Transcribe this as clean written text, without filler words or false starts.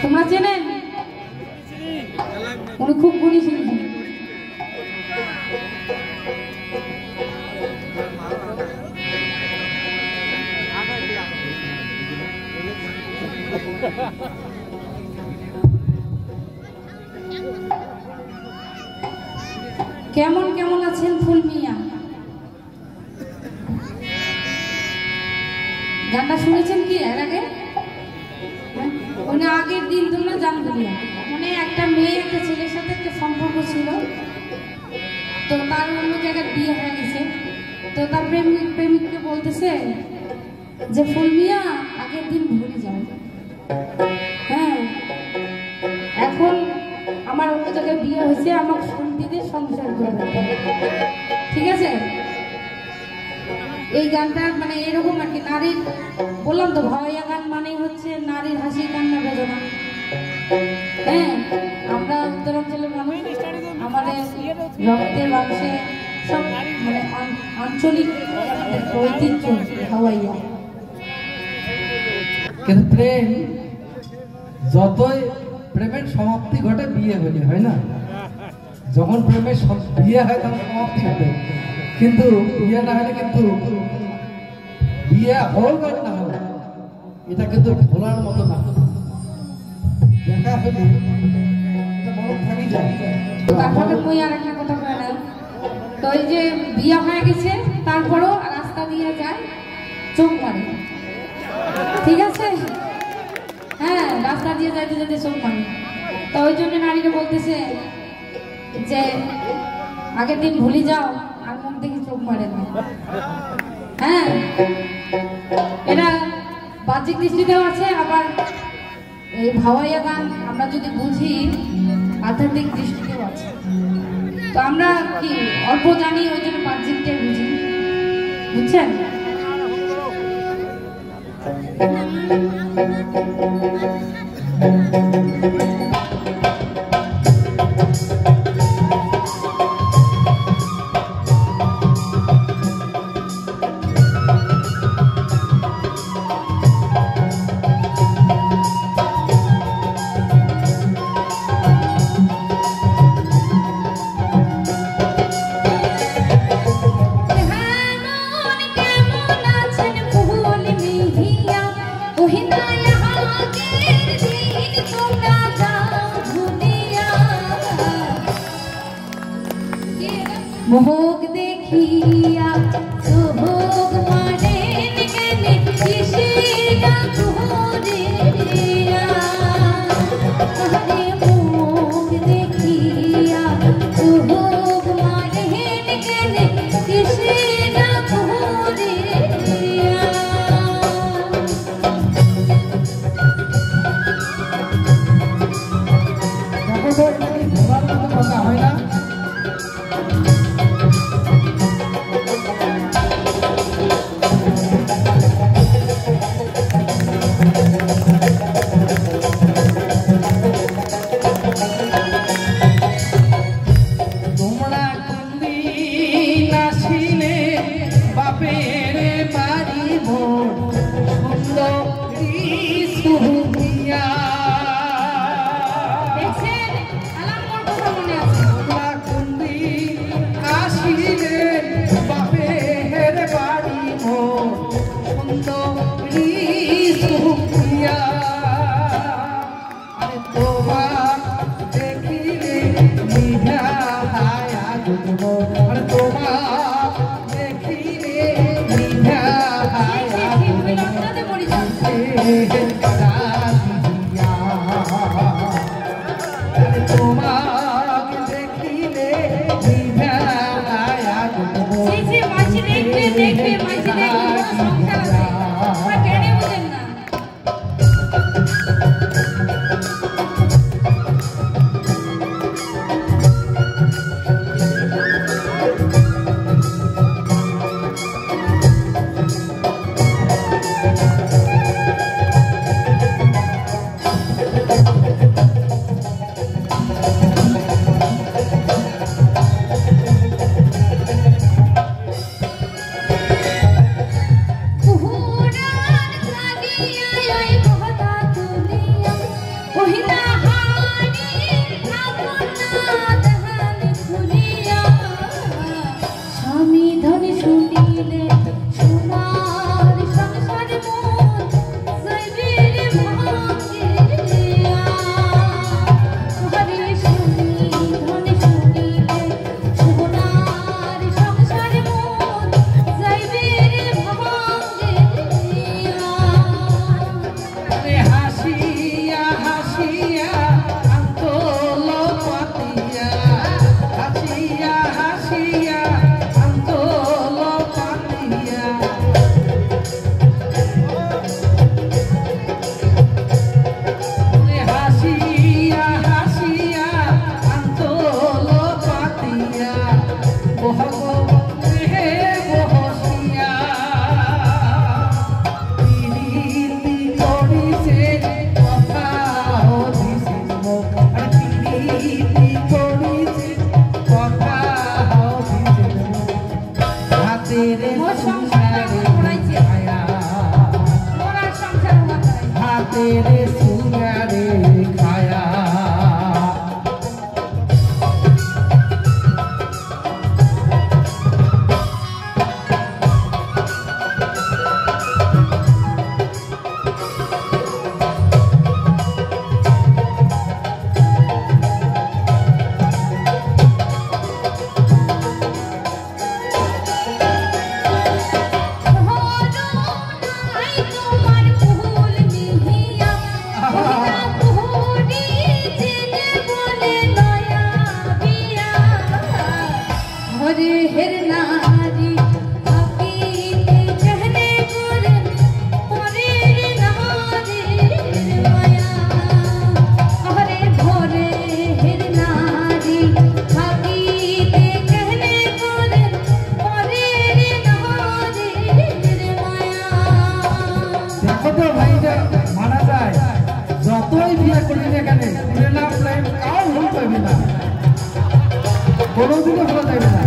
তোমরা চেনেন? উনি খুব গুণী শিল্পী। কেমন কেমন আছেন ফুল মিয়া? গানটা শুনেছেন কি এর আগে? ওই আগের দিন তোমরা জানতে না, মানে একটা মেয়ে একটা ছেলের সাথে একটা সম্পর্ক ছিল, তো তার অন্য জায়গায় বিয়ে হয়ে গেছে। তো তার প্রেমিককে বলতেছে যে ফুল মিয়া আগের দিন ভুলে যাও, হ্যাঁ এখন আমার অন্য জায়গায় বিয়ে হয়েছে, আমার শান্তিতে সংসার করবে, ঠিক আছে? এই গানটা মানে এরকম আর কি, নারীর, বললাম তো ভাওয়াইয়া গান মানেই হচ্ছে নারীর হাসি কান্না বেদনা। হ্যাঁ, আমরা উত্তরাঞ্চলের মানুষ, আমাদের রক্তের মাংসে সব মানে আঞ্চলিক ঐতিহ্য ভাওয়াইয়া। কিন্তু প্রেম যতই প্রেমের সমাপ্তি ঘটে বিয়ে হলে হয় না, যখন প্রেমের বিয়ে হয় তখন সমাপ্তি ঘটে, কিন্তু বিয়ে না হলে কিন্তু বিয়ে হোক আর না হোক এটা কিন্তু ভোলার মতো না, দেখা হলে এটা মনে থাকি যায়। তারপরে কই আর একটা কথা বলে না, তো এই যে বিয়ে হয়ে গেছে তারপরও রাস্তা দিয়ে যায় চোখ মারে, ঠিক আছে? হ্যাঁ, রাস্তা দিয়ে যাইতে যেতে চোখ মারে। তো ওই জন্য নারীরা বলতেছে যে আগের দিন ভুলে যাও আর মন থেকে চোখ মারে না। হ্যাঁ, এটা বাহ্যিক দৃষ্টিতেও আছে, আবার এই ভাওয়াইয়া গান আমরা যদি বুঝি আধ্যাত্মিক দৃষ্টিতেও আছে। তো আমরা কি অল্প জানি, ওই জন্য বাহ্যিকটাই বুঝি, বুঝছেন? মোহক দেখিয়া সোহগ মারেন কেনে কিসের ঘুরিয়া, মোহক দেখিয়া সোহগ মারেন কেনে কিসের ঘুরিয়া। কথা হয় না, ঘরে হের নারী থাকিতে কেহনে করে পরের নারীর মায়া ঘরে ঘরে হের নারী থাকিতে কেহনে করে পরের নারীর মায়া। দেখো তো ভাই, এটা মানা যায়, যতই বিয়ে করি না কেন প্রেম প্রেম কাউ ভুল পাবি না, কোনোদিনও ভালো যাবে না।